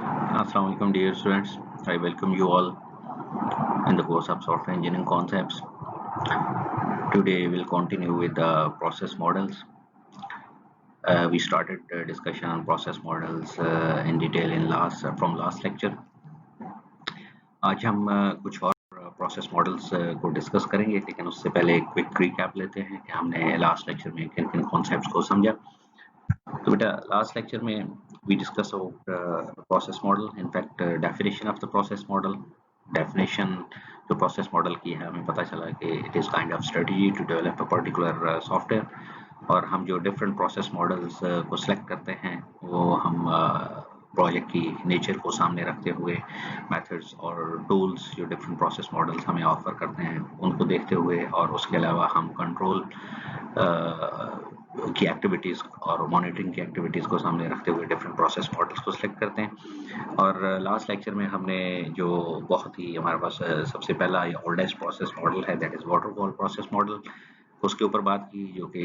Assalamu alaikum dear students. I welcome you all in the course of Software Engineering Concepts. Today we'll continue with the process models. We started discussion on process models in detail in from last lecture. आज हम कुछ और process models को discuss करेंगे, लेकिन उससे पहले एक क्विक रिकैप लेते हैं कि हमने लास्ट लेक्चर में किन किन कॉन्सेप्ट्स को समझा। तो बेटा लास्ट लेक्चर में we discuss about process model. In fact, definition of the process model. Definition जो process model की है, हमें पता चला कि it is kind of strategy to develop a particular software. और हम जो different process models को select करते हैं, वो हम प्रोजेक्ट की नेचर को सामने रखते हुए मेथड्स और टूल्स जो डिफरेंट प्रोसेस मॉडल्स हमें ऑफर करते हैं उनको देखते हुए, और उसके अलावा हम कंट्रोल की एक्टिविटीज़ और मॉनिटरिंग की एक्टिविटीज़ को सामने रखते हुए डिफरेंट प्रोसेस मॉडल्स को सिलेक्ट करते हैं। और लास्ट लेक्चर में हमने जो बहुत ही हमारे पास सबसे पहला या ओल्डेस्ट प्रोसेस मॉडल है, that is waterfall process model, उसके ऊपर बात की, जो कि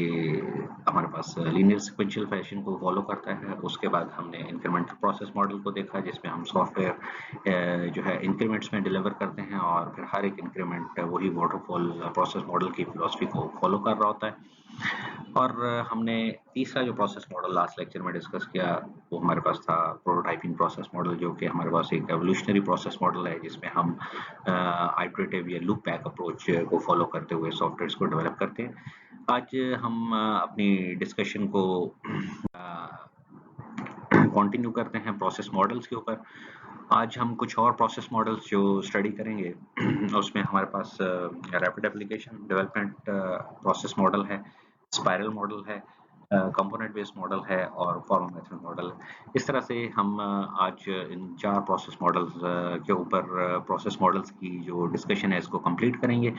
हमारे पास लीनियर सिक्वेंशियल फैशन को फॉलो करता है। उसके बाद हमने इंक्रीमेंटल प्रोसेस मॉडल को देखा, जिसमें हम सॉफ्टवेयर जो है इंक्रीमेंट्स में डिलीवर करते हैं, और फिर हर एक इंक्रीमेंट वही वाटरफॉल प्रोसेस मॉडल की फिलॉसफी को फॉलो कर रहा होता है। और हमने तीसरा जो प्रोसेस मॉडल लास्ट लेक्चर में डिस्कस किया, वो हमारे पास था प्रोटोटाइपिंग प्रोसेस मॉडल, जो कि हमारे पास एक एवोल्यूशनरी प्रोसेस मॉडल है, जिसमें हम आइटरेटिव या लूप बैक अप्रोच को फॉलो करते हुए सॉफ्टवेयर को डेवलप करते हैं। आज हम अपनी डिस्कशन को कंटिन्यू करते हैं प्रोसेस मॉडल्स के ऊपर। आज हम कुछ और प्रोसेस मॉडल्स जो स्टडी करेंगे, उसमें हमारे पास rapid application development process model है, स्पाइरल मॉडल है, कंपोनेंट बेस्ड मॉडल है, और फॉर्मल मेथड मॉडल है। इस तरह से हम आज इन चार प्रोसेस मॉडल्स के ऊपर प्रोसेस मॉडल्स की जो डिस्कशन है इसको कंप्लीट करेंगे।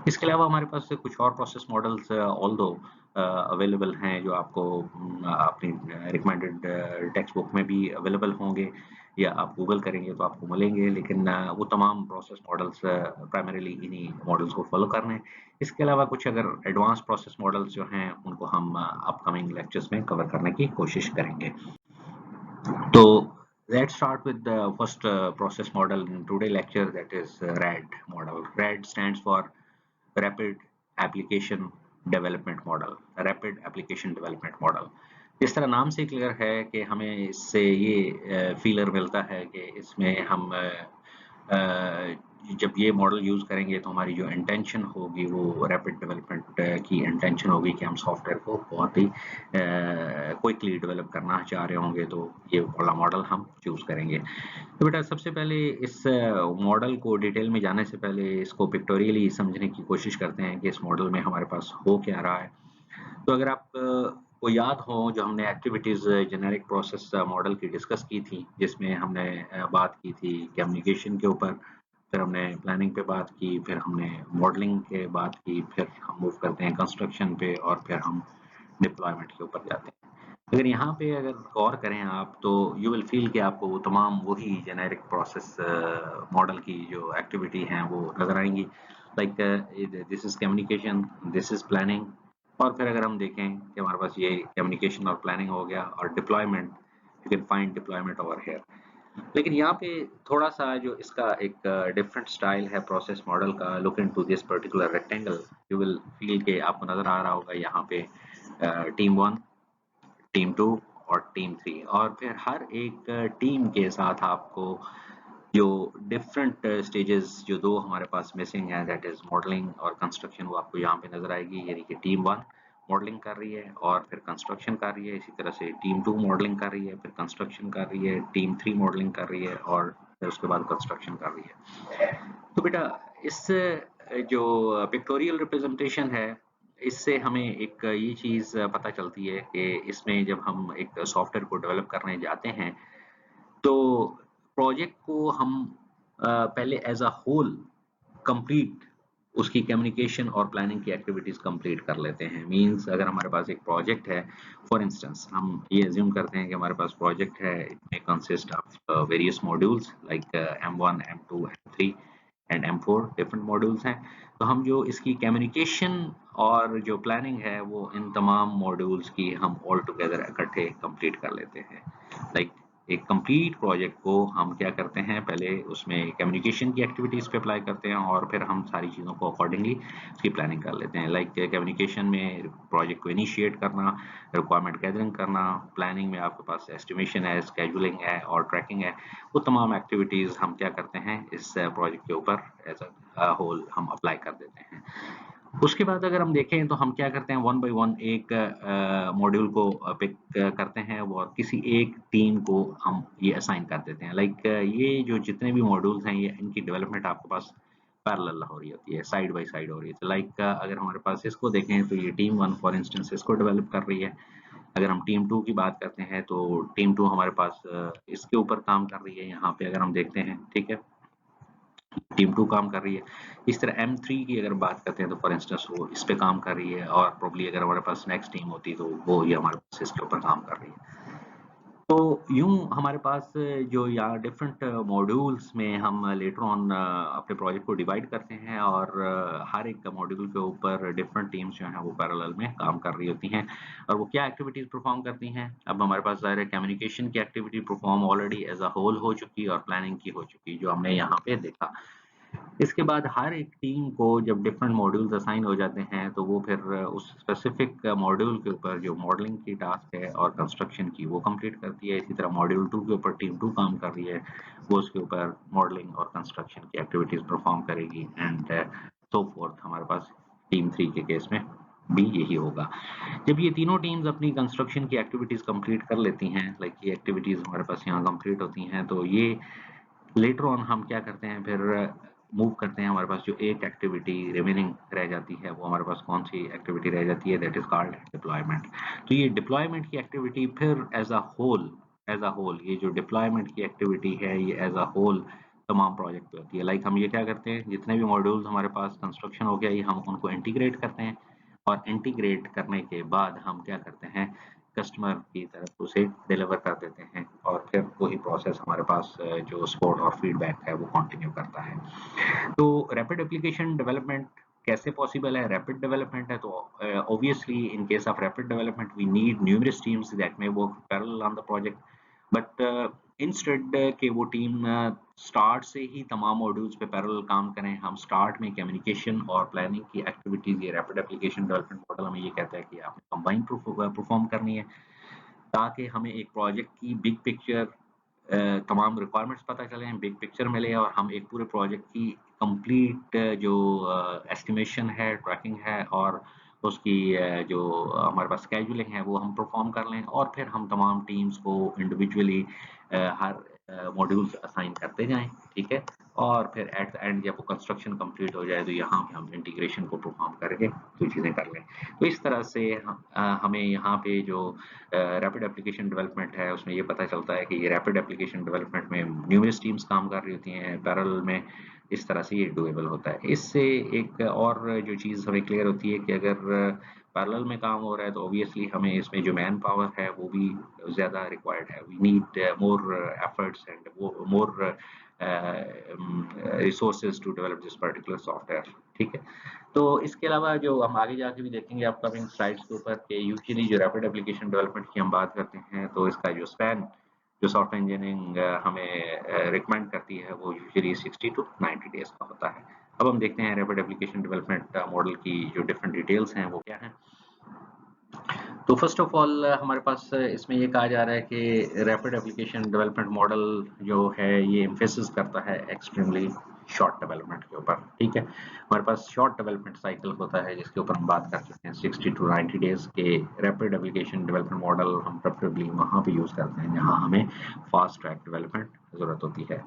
इसके अलावा हमारे पास कुछ और प्रोसेस मॉडल्स ऑल्दो अवेलेबल हैं, जो आपको अपनी रिकमेंडेड टेक्स्ट बुक में भी अवेलेबल होंगे, या आप गूगल करेंगे तो आपको मिलेंगे, लेकिन वो तमाम प्रोसेस मॉडल्स प्राइमरीली इन्हीं मॉडल्स को फॉलो करने हैं। इसके अलावा कुछ अगर एडवांस प्रोसेस मॉडल्स जो हैं उनको हम अपकमिंग लेक्चर्स में कवर करने की कोशिश करेंगे। तो let's start with the first process model in today's lecture, that is RAD model. RAD stands for Rapid Application Development Model. Rapid Application Development Model. इस तरह नाम से क्लियर है कि हमें इससे ये फीलर मिलता है कि इसमें हम जब ये मॉडल यूज़ करेंगे तो हमारी जो इंटेंशन होगी वो रैपिड डेवलपमेंट की इंटेंशन होगी, कि हम सॉफ्टवेयर को बहुत ही क्विकली डेवलप करना चाह रहे होंगे, तो ये वाला मॉडल हम चूज़ करेंगे। तो बेटा सबसे पहले इस मॉडल को डिटेल में जाने से पहले इसको पिक्टोरियली समझने की कोशिश करते हैं कि इस मॉडल में हमारे पास हो क्या रहा है। तो अगर आप को याद हो, जो हमने एक्टिविटीज़ जेनेरिक प्रोसेस मॉडल की डिस्कस की थी, जिसमें हमने बात की थी कम्युनिकेशन के ऊपर, फिर हमने प्लानिंग पे बात की, फिर हमने मॉडलिंग के बात की, फिर हम मूव करते हैं कंस्ट्रक्शन पे, और फिर हम डिप्लॉयमेंट के ऊपर जाते हैं। अगर यहाँ पे अगर गौर करें आप, तो यू विल फील कि आपको वो तमाम वही जेनेरिक प्रोसेस मॉडल की जो एक्टिविटी हैं वो नजर आएंगी, like this is communication, this is planning, और फिर अगर हम देखें कि हमारे पास ये कम्युनिकेशन और प्लानिंग हो गया, और deployment, you can find deployment over here. लेकिन यहाँ पे थोड़ा सा जो इसका एक डिफरेंट स्टाइल है प्रोसेस मॉडल का, look into this particular rectangle, you will feel कि आपको नजर आ रहा होगा यहाँ पे टीम 1, टीम 2 और टीम 3, और फिर हर एक टीम के साथ आपको जो डिफरेंट स्टेजेस जो दो हमारे पास मिसिंग है, दैट इज मॉडलिंग और कंस्ट्रक्शन, वो आपको यहाँ पे नजर आएगी। यानी कि टीम 1 मॉडलिंग कर रही है और फिर कंस्ट्रक्शन कर रही है, इसी तरह से टीम 2 मॉडलिंग कर रही है, फिर कंस्ट्रक्शन कर रही है, टीम 3 मॉडलिंग कर रही है, और फिर उसके बाद कंस्ट्रक्शन कर रही है। तो बेटा इस जो पिक्टोरियल रिप्रेजेंटेशन है, इससे हमें एक ये चीज पता चलती है कि इसमें जब हम एक सॉफ्टवेयर को डेवलप करने जाते हैं, तो प्रोजेक्ट को हम पहले एज अ होल कंप्लीट उसकी कम्युनिकेशन और प्लानिंग की एक्टिविटीज कंप्लीट कर लेते हैं। मींस अगर हमारे पास एक प्रोजेक्ट है, फॉर इंस्टेंस हम ये अज्यूम करते हैं कि हमारे पास प्रोजेक्ट है, it may consist of various modules like M1, M2, M3 and M4 different modules हैं। तो हम जो इसकी कम्युनिकेशन और जो प्लानिंग है, वो इन तमाम मॉड्यूल्स की हम ऑल टुगेदर इकट्ठे कंप्लीट कर लेते हैं। लाइक एक कंप्लीट प्रोजेक्ट को हम क्या करते हैं, पहले उसमें कम्युनिकेशन की एक्टिविटीज़ पे अप्लाई करते हैं और फिर हम सारी चीज़ों को अकॉर्डिंगली उसकी प्लानिंग कर लेते हैं। लाइक कम्युनिकेशन में प्रोजेक्ट को इनिशिएट करना, रिक्वायरमेंट गैदरिंग करना, प्लानिंग में आपके पास एस्टिमेशन है, शेड्यूलिंग है और ट्रैकिंग है। वो तमाम एक्टिविटीज़ हम क्या करते हैं इस प्रोजेक्ट के ऊपर एज अ होल हम अप्लाई कर देते हैं। उसके बाद अगर हम देखें तो हम क्या करते हैं, वन बाय वन एक मॉड्यूल को पिक करते हैं और किसी एक टीम को हम ये असाइन कर देते हैं। लाइक ये जो जितने भी मॉड्यूल्स हैं ये इनकी डेवलपमेंट आपके पास पैरेलल हो रही होती है, साइड बाय साइड हो रही है। लाइक अगर हमारे पास इसको देखें तो ये टीम 1 फॉर इंस्टेंस इसको डेवलप कर रही है। अगर हम टीम 2 की बात करते हैं तो टीम 2 हमारे पास इसके ऊपर काम कर रही है। यहाँ पे अगर हम देखते हैं, ठीक है, टीम 2 काम कर रही है। इस तरह M3 की अगर बात करते हैं तो फॉर इंस्टेंस वो इस पे काम कर रही है और प्रोबब्ली अगर हमारे पास नेक्स्ट टीम होती तो वो ये हमारे पास इसके ऊपर काम कर रही है। तो यूं हमारे पास जो यहाँ डिफरेंट मॉड्यूल्स में हम लेटर ऑन अपने प्रोजेक्ट को डिवाइड करते हैं और हर एक मॉड्यूल के ऊपर डिफरेंट टीम्स जो हैं वो पैरेलल में काम कर रही होती हैं और वो क्या एक्टिविटीज परफॉर्म करती हैं। अब हमारे पास ज़ाहिर है कम्युनिकेशन की activity perform already as a whole हो चुकी और प्लानिंग की हो चुकी जो हमने यहाँ पे देखा। इसके बाद हर एक टीम को जब डिफरेंट मॉड्यूल्स असाइन हो जाते हैं तो वो फिर उस स्पेसिफिक मॉड्यूल के ऊपर जो मॉडलिंग की टास्क है और कंस्ट्रक्शन की वो कंप्लीट करती है। इसी तरह मॉड्यूल 2 के ऊपर टीम 2 काम कर रही है, वो उसके ऊपर मॉडलिंग और कंस्ट्रक्शन की एक्टिविटीज परफॉर्म करेगी एंड सो फोर्थ। हमारे पास टीम 3 के केस में भी यही होगा। जब ये तीनों टीम्स अपनी कंस्ट्रक्शन की एक्टिविटीज कंप्लीट कर लेती हैं, लाइक ये एक्टिविटीज हमारे पास यहाँ कंप्लीट होती हैं, तो ये लेटर ऑन हम क्या करते हैं फिर मूव करते हैं। हमारे पास जो एक एक्टिविटी रिमेनिंग रह जाती है वो हमारे पास कौन सी एक्टिविटी रह जाती है, दैट इज कॉल्ड डिप्लॉयमेंट। तो ये डिप्लॉयमेंट की एक्टिविटी फिर एज अ होल ये जो डिप्लॉयमेंट की एक्टिविटी है ये एज अ होल तमाम प्रोजेक्ट पे होती है। लाइक हम ये क्या करते हैं, जितने भी मॉड्यूल्स हमारे पास कंस्ट्रक्शन हो गया ये हम उनको इंटीग्रेट करते हैं और इंटीग्रेट करने के बाद हम क्या करते हैं कस्टमर की तरफ उसे डिलीवर कर देते हैं और फिर वही प्रोसेस हमारे पास जो सपोर्ट और फीडबैक है वो कंटिन्यू करता है। तो रैपिड एप्लीकेशन डेवलपमेंट कैसे पॉसिबल है? रैपिड डेवलपमेंट है तो obviously in case of rapid development we need numerous teams that may work parallel on the project, but instead के वो टीम स्टार्ट से ही तमाम मॉड्यूल्स पे पैरेलल काम करें। हम स्टार्ट में कम्युनिकेशन और प्लानिंग की एक्टिविटीज ये रैपिड एप्लीकेशन डेवलपमेंट मॉडल हमें ये कहता है कि आपने कंबाइन परफॉर्म करनी है ताकि हमें एक प्रोजेक्ट की बिग पिक्चर तमाम रिक्वायरमेंट्स पता चलें, बिग पिक्चर मिले और हम एक पूरे प्रोजेक्ट की कंप्लीट जो एस्टिमेशन है, ट्रैकिंग है और उसकी जो हमारे पास स्केड्यूलिंग है वो हम परफॉर्म कर लें और फिर हम तमाम टीम्स को इंडिविजुअली हर मॉड्यूल्स असाइन करते जाएं, ठीक है। और फिर एट द एंड जब वो कंस्ट्रक्शन कंप्लीट हो जाए तो यहाँ पे हम इंटीग्रेशन को परफॉर्म करके तो चीज़ें कर लें। तो इस तरह से हमें यहाँ पे जो रैपिड एप्लीकेशन डेवलपमेंट है उसमें ये पता चलता है कि ये रैपिड एप्लीकेशन डेवलपमेंट में न्यूमरस टीम्स काम कर रही होती हैं पैरेलल में। इस तरह से ये डुएबल होता है। इससे एक और जो चीज़ हमें क्लियर होती है कि अगर पैरेलल में काम हो रहा है तो ऑब्वियसली हमें इसमें जो मैन पावर है वो भी ज़्यादा रिक्वायर्ड है। We need more efforts and more resources to develop this particular software, ठीक है। तो इसके अलावा जो हम आगे जाके भी देखेंगे अपकमिंग स्लाइड्स के ऊपर कि यूजुअली जो रैपिड एप्लीकेशन डेवलपमेंट की हम बात करते हैं तो इसका जो स्पैन जो सॉफ्टवेयर इंजीनियरिंग हमें रिकमेंड करती है वो यूजुअली 60 टू 90 डेज का होता है। अब हम देखते हैं रैपिड एप्लीकेशन डेवलपमेंट मॉडल की जो डिफरेंट डिटेल्स हैं वो क्या हैं। तो फर्स्ट ऑफ ऑल हमारे पास इसमें ये कहा जा रहा है कि रैपिड एप्लीकेशन डेवलपमेंट मॉडल जो है ये एम्फेसिस करता है एक्सट्रीमली शॉर्ट डेवलपमेंट के ऊपर, ठीक है। हमारे पास शॉर्ट डेवलपमेंट साइकिल होता है जिसके ऊपर हम बात कर चुके हैं 60 टू 90 डेज के। रैपिड एप्लीकेशन डेवलपमेंट मॉडल हम प्रेफरेबली वहाँ पे यूज़ करते हैं जहाँ हमें फास्ट ट्रैक डेवलपमेंट ज़रूरत होती है।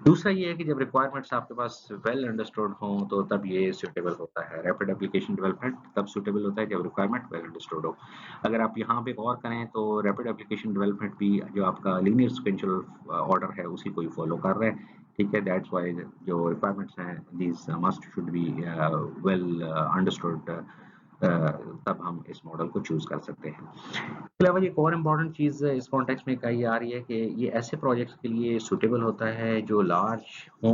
दूसरा ये है कि जब रिक्वायरमेंट्स आपके पास वेल अंडरस्टूड हों तो तब ये सूटेबल होता है। रैपिड एप्लीकेशन डेवलपमेंट तब सूटेबल होता है जब रिक्वायरमेंट वेल अंडरस्टूड हो। अगर आप यहाँ पे गौर करें तो रैपिड एप्लीकेशन डेवलपमेंट भी जो आपका लीनियर सिक्वेंशियल ऑर्डर है उसी को ही फॉलो कर रहा है, ठीक है। दैट्स व्हाई जो रिक्वायरमेंट्स हैं these must should be well understood, तब हम इस मॉडल को चूज कर सकते हैं। इसके अलावा एक और इम्पॉर्टेंट चीज़ इस कॉन्टेक्स्ट में कही आ रही है कि ये ऐसे प्रोजेक्ट्स के लिए सूटेबल होता है जो लार्ज हों,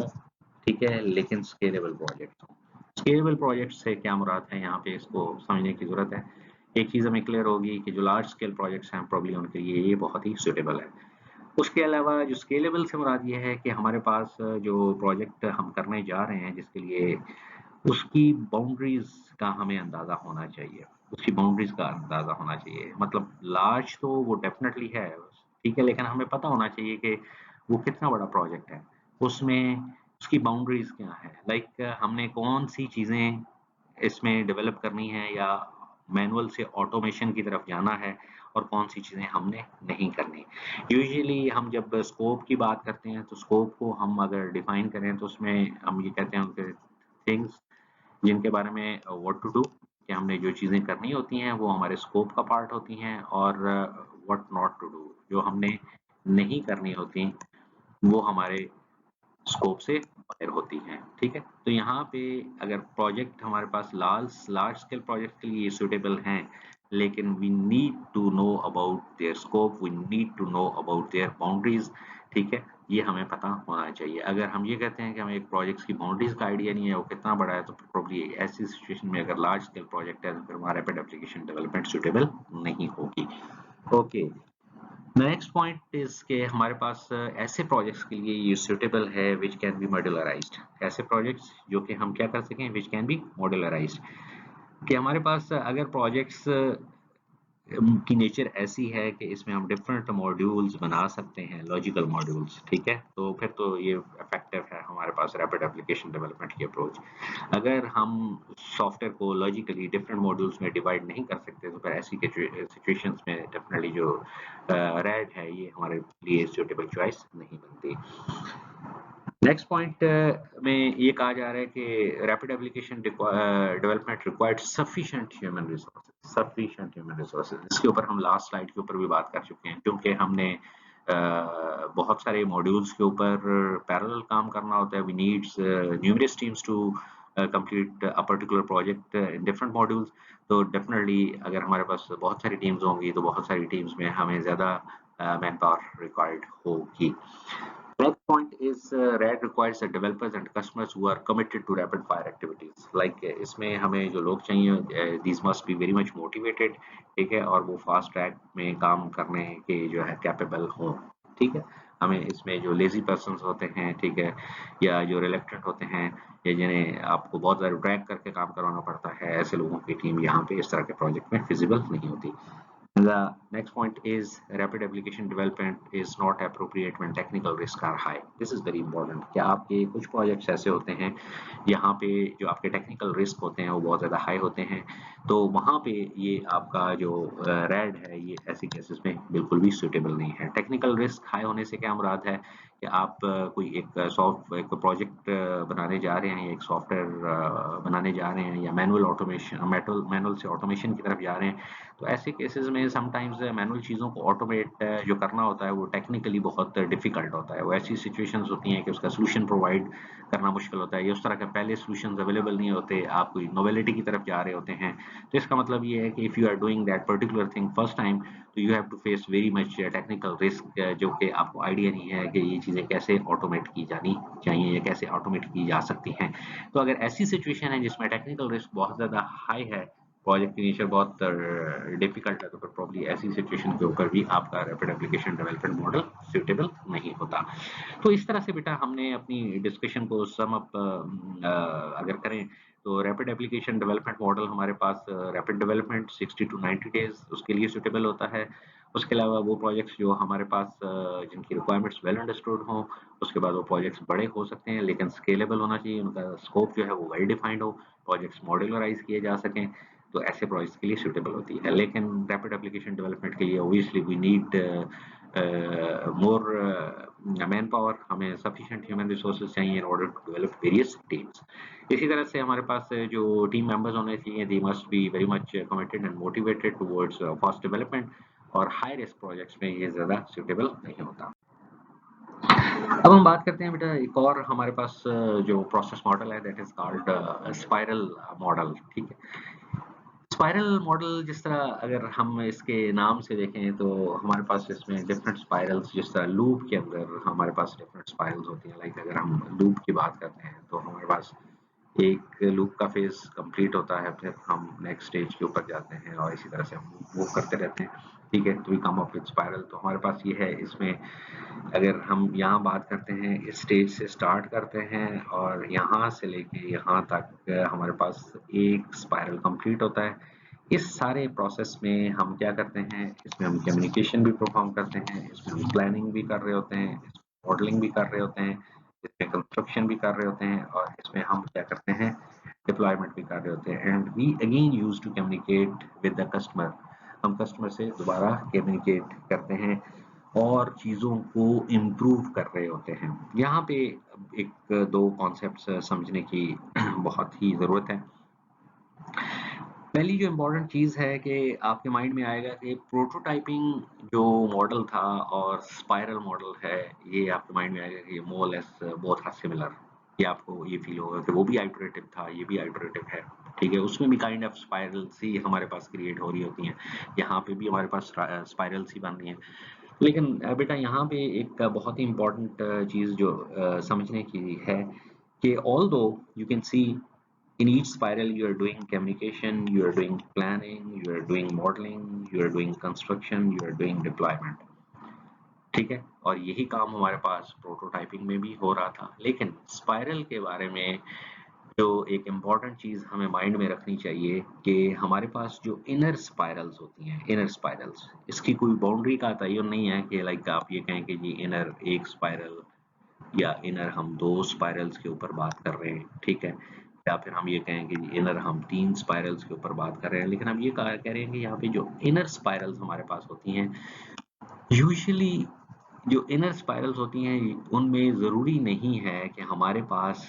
ठीक है, लेकिन स्केलेबल प्रोजेक्ट्स हों। स्केलेबल प्रोजेक्ट से क्या मुराद है यहाँ पे इसको समझने की जरूरत है। एक चीज़ हमें क्लियर होगी कि जो लार्ज स्केल प्रोजेक्ट्स हैं प्रॉब्ली उनके लिए ये बहुत ही सूटेबल है। उसके अलावा जो स्केलेबल से मुराद ये है कि हमारे पास जो प्रोजेक्ट हम करने जा रहे हैं जिसके लिए, उसकी बाउंड्रीज का हमें अंदाजा होना चाहिए, उसकी बाउंड्रीज का अंदाजा होना चाहिए। मतलब लार्ज तो वो डेफिनेटली है, ठीक है, लेकिन हमें पता होना चाहिए कि वो कितना बड़ा प्रोजेक्ट है, उसमें उसकी बाउंड्रीज क्या है, लाइक हमने कौन सी चीजें इसमें डेवलप करनी है या मैनुअल से ऑटोमेशन की तरफ जाना है और कौन सी चीजें हमने नहीं करनी। यूजुअली हम जब स्कोप की बात करते हैं तो स्कोप को हम अगर डिफाइन करें तो उसमें हम ये कहते हैं थिंग्स जिनके बारे में व्हाट टू डू, कि हमने जो चीजें करनी होती हैं वो हमारे स्कोप का पार्ट होती हैं, और व्हाट नॉट टू डू, जो हमने नहीं करनी होती वो हमारे स्कोप से बाहर होती हैं। ठीक है, तो यहाँ पे अगर प्रोजेक्ट हमारे पास लार्ज लार्ज स्केल प्रोजेक्ट के लिए सूटेबल हैं, लेकिन we need to know about their scope, we need to know about their boundaries. ठीक है, ये हमें पता होना चाहिए। अगर हम ये कहते हैं कि हमें एक प्रोजेक्ट की बाउंड्रीज का आइडिया नहीं है वो कितना बड़ा है, तो प्रोबेबली ऐसी सिचुएशन में अगर लार्ज स्केल प्रोजेक्ट है तो फिर हमारा रैपिड एप्लीकेशन डेवलपमेंट सूटेबल नहीं होगी। ओके, नेक्स्ट पॉइंट इज के हमारे पास ऐसे प्रोजेक्ट्स के लिए ये सूटेबल है विच कैन बी मॉड्यूलराइज्ड। ऐसे प्रोजेक्ट्स जो कि हम क्या कर सकें, विच कैन बी मॉड्यूलराइज्ड, कि हमारे पास अगर प्रोजेक्ट्स की नेचर ऐसी है कि इसमें हम डिफरेंट मॉड्यूल्स बना सकते हैं, लॉजिकल मॉड्यूल्स, ठीक है, तो फिर तो ये इफेक्टिव है हमारे पास रैपिड एप्लीकेशन डेवलपमेंट की अप्रोच। अगर हम सॉफ्टवेयर को लॉजिकली डिफरेंट मॉड्यूल्स में डिवाइड नहीं कर सकते तो फिर ऐसी सिचुएशंस में डेफिनेटली जो रैड है ये हमारे लिए सूटेबल चॉइस नहीं बनती। नेक्स्ट पॉइंट में ये कहा जा रहा है कि rapid application development required sufficient human resources, sufficient human resources. इसके ऊपर हम लास्ट स्लाइड के ऊपर भी बात कर चुके हैं, क्योंकि हमने बहुत सारे मॉड्यूल्स के ऊपर पैरेलल काम करना होता है। We needs numerous teams to complete a particular project in different modules. तो डेफिनेटली अगर हमारे पास बहुत सारी टीम्स होंगी तो बहुत सारी टीम्स में हमें ज्यादा मैन पावर रिक्वायर्ड होगी। Next point is RAD requires the developers and customers who are committed to rapid fire activities. Like इसमें हमें जो लोग चाहिए, these must be very much motivated, ठीक है, और वो फास्ट ट्रैक में काम करने के जो है कैपेबल हों। ठीक है, हमें इसमें जो लेजी पर्सन होते हैं, ठीक है, या जो रिलेक्टेंट होते हैं, या जिन्हें आपको बहुत ज़्यादा ड्रैग करके काम करवाना पड़ता है, ऐसे लोगों की टीम यहाँ पे इस तरह के प्रोजेक्ट में फिजिबल नहीं होती। The next point is rapid application development is not appropriate when technical risks are high. This is very important कि आपके कुछ प्रोजेक्ट्स ऐसे होते हैं यहाँ पे जो आपके टेक्निकल रिस्क होते हैं वो बहुत ज़्यादा हाई होते हैं, तो वहाँ पे ये आपका जो रैड है ये ऐसी केसेस में बिल्कुल भी सूटेबल नहीं है। टेक्निकल रिस्क हाई होने से क्या मुराद है कि आप कोई एक प्रोजेक्ट बनाने जा रहे हैं या एक सॉफ्टवेयर बनाने जा रहे हैं या मैनुअल ऑटोमेशन मैनुअल से ऑटोमेशन की तरफ जा रहे हैं, तो ऐसे केसेस में समटाइम्स मैनुअल चीज़ों को ऑटोमेट जो करना होता है वो टेक्निकली बहुत डिफिकल्ट होता है। वो ऐसी सिचुएशंस होती हैं कि उसका सोल्यूशन प्रोवाइड करना मुश्किल होता है, या उस तरह के पहले सोल्यूशंस अवेलेबल नहीं होते, आप कोई नोवेलिटी की तरफ जा रहे होते हैं। तो इसका मतलब ये है कि if you are doing that particular thing first time, तो you have to face very much technical risk, जो कि आपको आइडिया नहीं है कि ये चीज़ें कैसे ऑटोमेट की जानी चाहिए या कैसे ऑटोमेट की जा सकती हैं। तो अगर ऐसी सिचुएशन है जिसमें टेक्निकल रिस्क बहुत ज़्यादा हाई है, प्रोजेक्ट की नेचर बहुत डिफिकल्ट है, तो फिर प्रॉब्ली ऐसी सिचुएशन के ऊपर भी आपका rapid application development model suitable नहीं होता। तो इस तरह से बेटा हमने अपनी डिस्कशन को सम अप अगर करें तो रैपिड एप्लीकेशन डेवलपमेंट मॉडल हमारे पास रैपिड डेवलपमेंट 60 टू 90 डेज उसके लिए सूटेबल होता है। उसके अलावा वो प्रोजेक्ट्स जो हमारे पास जिनकी रिक्वायरमेंट्स वेल अंडरस्टूड हों, उसके बाद वो प्रोजेक्ट्स बड़े हो सकते हैं लेकिन स्केलेबल होना चाहिए, उनका स्कोप जो है वो वेल डिफाइंड हो, प्रोजेक्ट्स मॉड्यूलराइज किए जा सकें, तो ऐसे प्रोजेक्ट्स के लिए सूटेबल होती है। लेकिन रैपिड एप्लीकेशन डेवलपमेंट के लिए obviously we need more man power, हमें सफिशिएंट ह्यूमन रिसोर्सेज चाहिए in order to develop various teams. इसी तरह से हमारे पास जो टीम मेंबर्स होने चाहिए, they must be very much committed and motivated towards fast development, और हाई रिस्क प्रोजेक्ट्स में ये ज्यादा सूटेबल नहीं होता। अब हम बात करते हैं बेटा एक और हमारे पास जो प्रोसेस मॉडल है, that is called spiral model. ठीक है, स्पाइरल मॉडल जिस तरह अगर हम इसके नाम से देखें तो हमारे पास इसमें डिफरेंट स्पाइरल्स, जिस तरह लूप के अंदर हमारे पास डिफरेंट स्पाइरल्स होती हैं। लाइक अगर हम लूप की बात करते हैं तो हमारे पास एक लूप का फेज कंप्लीट होता है, फिर हम नेक्स्ट स्टेज के ऊपर जाते हैं और इसी तरह से हम मूव करते रहते हैं। ठीक है, तो we come up with spiral. तो हमारे पास ये है, इसमें अगर हम यहाँ बात करते हैं, इस स्टेज से स्टार्ट करते हैं और यहाँ से लेके यहाँ तक हमारे पास एक स्पाइरल कंप्लीट होता है। इस सारे प्रोसेस में हम क्या करते हैं, इसमें हम कम्युनिकेशन भी परफॉर्म करते हैं, इसमें हम प्लानिंग भी कर रहे होते हैं, इसमें मॉडलिंग भी कर रहे होते हैं, इसमें कंस्ट्रक्शन भी कर रहे होते हैं, और इसमें हम क्या करते हैं, डिप्लॉयमेंट भी कर रहे होते हैं। And we again use to communicate with the customer. हम कस्टमर से दोबारा कम्युनिकेट करते हैं और चीज़ों को इम्प्रूव कर रहे होते हैं। यहाँ पे एक दो कॉन्सेप्ट्स समझने की बहुत ही ज़रूरत है। पहली जो इम्पोर्टेंट चीज़ है कि आपके माइंड में आएगा कि प्रोटोटाइपिंग जो मॉडल था और स्पाइरल मॉडल है, ये आपके माइंड में आएगा कि ये more less both are similar. ये आपको ये फील होगा कि वो भी आइटरेटिव था, ये भी आइटरेटिव है, ठीक है। उसमें भी काइंड ऑफ स्पाइरल्स ही हमारे पास क्रिएट हो रही होती हैं, यहाँ पे भी हमारे पास स्पाइरल्स ही बन रही हैं। लेकिन बेटा यहाँ पे एक बहुत ही इम्पोर्टेंट चीज़ जो समझने की है कि although you can see in each spiral you are doing communication, you are doing planning, you are doing modeling, you are doing construction, you are doing deployment, ठीक है। और यही काम हमारे पास प्रोटोटाइपिंग में भी हो रहा था। लेकिन स्पाइरल के बारे में जो एक इम्पॉर्टेंट चीज हमें माइंड में रखनी चाहिए कि हमारे पास जो इनर स्पाइरल्स होती हैं, इनर स्पाइरल्स, इसकी कोई बाउंड्री का तयन नहीं है कि लाइक आप ये कहें कि जी इनर एक स्पाइरल या इनर हम दो स्पाइरल्स के ऊपर बात कर रहे हैं, ठीक है। या फिर हम ये कहें कि इनर हम तीन स्पाइरल्स के ऊपर बात कर रहे हैं। लेकिन हम ये कह रहे हैं कि यहाँ पे जो इनर स्पाइरल्स हमारे पास होती हैं, यूजुअली जो इनर स्पाइरल्स होती हैं उनमें ज़रूरी नहीं है कि हमारे पास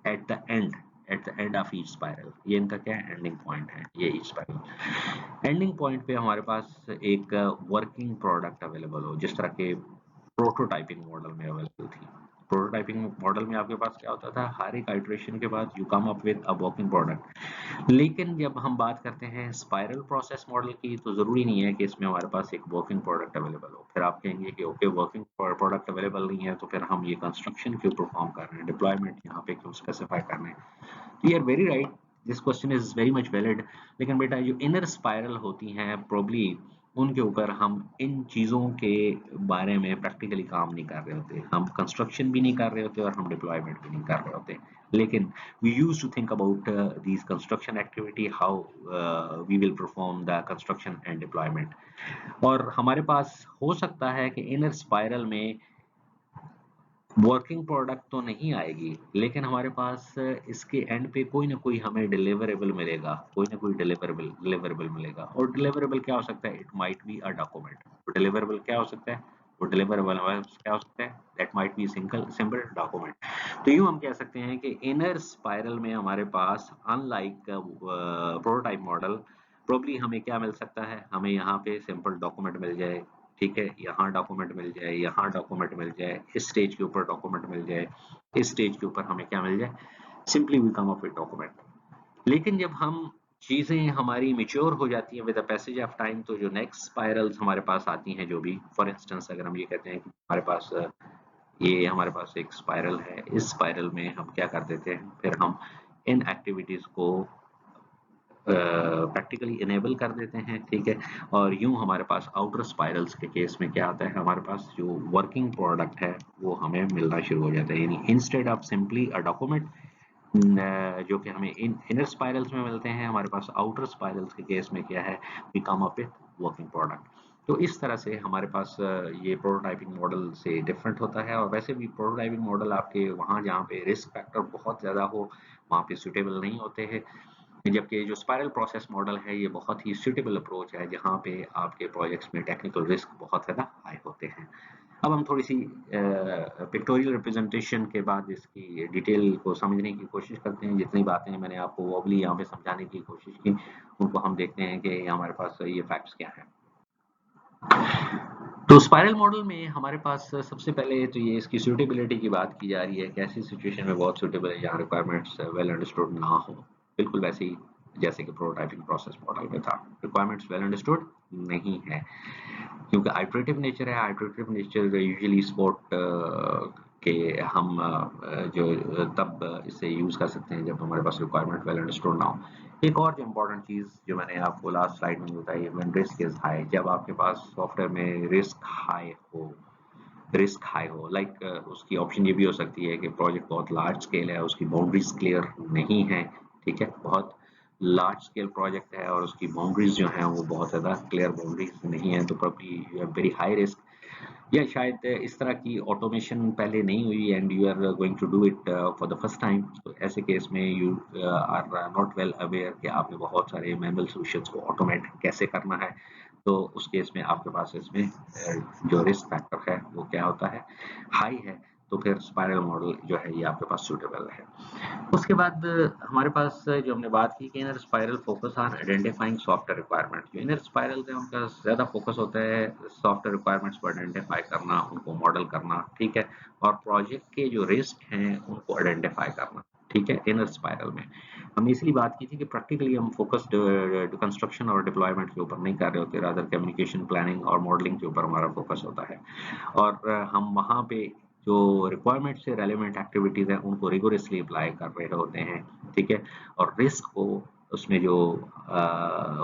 at the end at the end of each spiral, ये इनका क्या है, एंडिंग पॉइंट है ये ईच स्पाइरल। एंडिंग पॉइंट पे हमारे पास एक वर्किंग प्रोडक्ट अवेलेबल हो, जिस तरह के प्रोटोटाइपिंग मॉडल में अवेलेबल थी। प्रोटोटाइपिंग मॉडल में आपके पास क्या होता था, हर एक आइटरेशन के बाद you come up with a working product. लेकिन जब हम बात करते हैं स्पाइरल प्रोसेस मॉडल की, तो जरूरी नहीं है कि इसमें हमारे पास एक वर्किंग प्रोडक्ट अवेलेबल हो। फिर आप कहेंगे कि ओके, वर्किंग प्रोडक्ट अवेलेबल नहीं है तो फिर हम ये कंस्ट्रक्शन क्यों परफॉर्म कर रहे हैं, डिप्लॉयमेंट यहाँ पे क्यों स्पेसिफाई कर रहे हैं। You are very right, this question is very much valid. लेकिन बेटा जो इनर स्पाइरल होती हैं प्रॉब्ली उनके ऊपर हम इन चीज़ों के बारे में प्रैक्टिकली काम नहीं कर रहे होते, हम कंस्ट्रक्शन भी नहीं कर रहे होते और हम डिप्लॉयमेंट भी नहीं कर रहे होते। लेकिन we used to think about these construction activity, how we will perform the construction and deployment। और हमारे पास हो सकता है कि इनर स्पाइरल में वर्किंग प्रोडक्ट तो नहीं आएगी, लेकिन हमारे पास इसके एंड पे कोई ना कोई हमें डिलीवरेबल मिलेगा, कोई ना कोई डिलीवरेबल मिलेगा। और डिलीवरेबल क्या हो सकता है, it might be a document. तो डिलीवरेबल क्या हो सकता है, वो डिलीवरेबल क्या हो सकता है, that might be simple document. तो यूं हम कह सकते हैं कि इनर स्पाइरल में हमारे पास अनलाइक प्रोटोटाइप मॉडल प्रोबब्ली हमें क्या मिल सकता है, हमें यहाँ पे सिंपल डॉक्यूमेंट मिल जाए, ठीक है, यहाँ डॉक्यूमेंट मिल जाए, यहाँ डॉक्यूमेंट मिल जाए, इस स्टेज के ऊपर डॉक्यूमेंट मिल जाए, इस स्टेज के ऊपर हमें क्या मिल जाए, simply we come up with document. लेकिन जब हम चीजें हमारी मेच्योर हो जाती हैं with the passage of time, तो जो नेक्स्ट स्पाइरल्स हमारे पास आती हैं, जो भी फॉर इंस्टेंस अगर हम ये कहते हैं कि हमारे पास ये हमारे पास एक स्पाइरल है, इस स्पाइरल में हम क्या कर देते हैं, फिर हम इन एक्टिविटीज को प्रैक्टिकली इनेबल कर देते हैं, ठीक है। और यूं हमारे पास आउटर स्पाइरल्स के केस में क्या आता है, हमारे पास जो वर्किंग प्रोडक्ट है वो हमें मिलना शुरू हो जाता है, यानी instead of simply a document जो कि हमें इन इनर स्पाइरल्स में मिलते हैं, हमारे पास आउटर स्पाइरल्स के केस में क्या है, we come up with working product. तो इस तरह से हमारे पास ये प्रोटोटाइपिंग मॉडल से डिफरेंट होता है। और वैसे भी प्रोटोटाइपिंग मॉडल आपके वहाँ जहाँ पे रिस्क फैक्टर बहुत ज़्यादा हो वहाँ पे सुटेबल नहीं होते हैं, जबकि जो स्पाइरल प्रोसेस मॉडल है ये बहुत ही सुटेबल अप्रोच है, जहाँ पे आपके प्रोजेक्ट्स में टेक्निकल रिस्क बहुत ज़्यादा हाई होते हैं। अब हम थोड़ी सी पिक्टोरियल रिप्रेजेंटेशन के बाद इसकी डिटेल को समझने की कोशिश करते हैं। जितनी बातें मैंने आपको वॉबली यहाँ पे समझाने की कोशिश की, उनको हम देखते हैं कि हमारे पास ये फैक्ट्स क्या हैं। तो स्पाइरल मॉडल में हमारे पास सबसे पहले तो ये इसकी सूटेबिलिटी की बात की जा रही है, कैसी सिचुएशन में बहुत सूटेबल है, जहाँ रिक्वायरमेंट्स वेल अंडरस्टूड ना हो, बिल्कुल वैसे ही जैसे कि प्रोटोटाइपिंग प्रोसेस मॉडल में था। रिक्वायरमेंट्स वेल अंडरस्टूड नहीं है, क्योंकि आइटरेटिव नेचर है। आइटरेटिव नेचर यूजुअली सपोर्ट कि हम जो तब इसे यूज़ कर सकते हैं जब हमारे पास रिक्वायरमेंट वेल अंडरस्टूड ना हो। एक और जो इम्पोर्टेंट चीज़ जो मैंने आपको लास्ट स्लाइड में बताई है, व्हेन रिस्क इज़ हाई, जब आपके पास सॉफ्टवेयर में रिस्क हाई हो, लाइक उसकी ऑप्शन ये भी हो सकती है कि प्रोजेक्ट बहुत लार्ज स्केल है, उसकी बाउंड्रीज क्लियर नहीं है, ठीक है, बहुत लार्ज स्केल प्रोजेक्ट है और उसकी बाउंड्रीज जो हैं वो बहुत ज़्यादा क्लियर बाउंड्रीज नहीं है, तो probably you have very high risk, या शायद इस तरह की ऑटोमेशन पहले नहीं हुई and you are going to do it for the first time. तो ऐसे केस में you are not well aware कि आपने बहुत सारे मैनुअल सॉल्यूशंस को ऑटोमेट कैसे करना है, तो उस केस में आपके पास इसमें जो रिस्क फैक्टर है वो क्या होता है, हाई है, तो फिर स्पाइरल मॉडल जो है ये आपके पास सूटेबल है। उसके बाद हमारे पास जो हमने बात की कि inner spiral focus on identifying software requirement, जो इनर स्पाइरल है उनका ज़्यादा फोकस होता है सॉफ्टवेयर रिक्वायरमेंट्स को आइडेंटिफाई करना, उनको मॉडल करना, ठीक है, और प्रोजेक्ट के जो रिस्क हैं उनको आइडेंटिफाई करना, ठीक है, इनर स्पाइरल में। हमने इसलिए बात की थी कि प्रैक्टिकली हम फोकस्ड कंस्ट्रक्शन और डिप्लॉयमेंट के ऊपर नहीं कर रहे होते, रादर कम्युनिकेशन, प्लानिंग और मॉडलिंग के ऊपर हमारा फोकस होता है, और हम वहाँ पे जो रिक्वायरमेंट से रेलेवेंट एक्टिविटीज हैं उनको रिगोरसली अप्लाई कर रहे होते हैं, ठीक है, और रिस्क को उसमें जो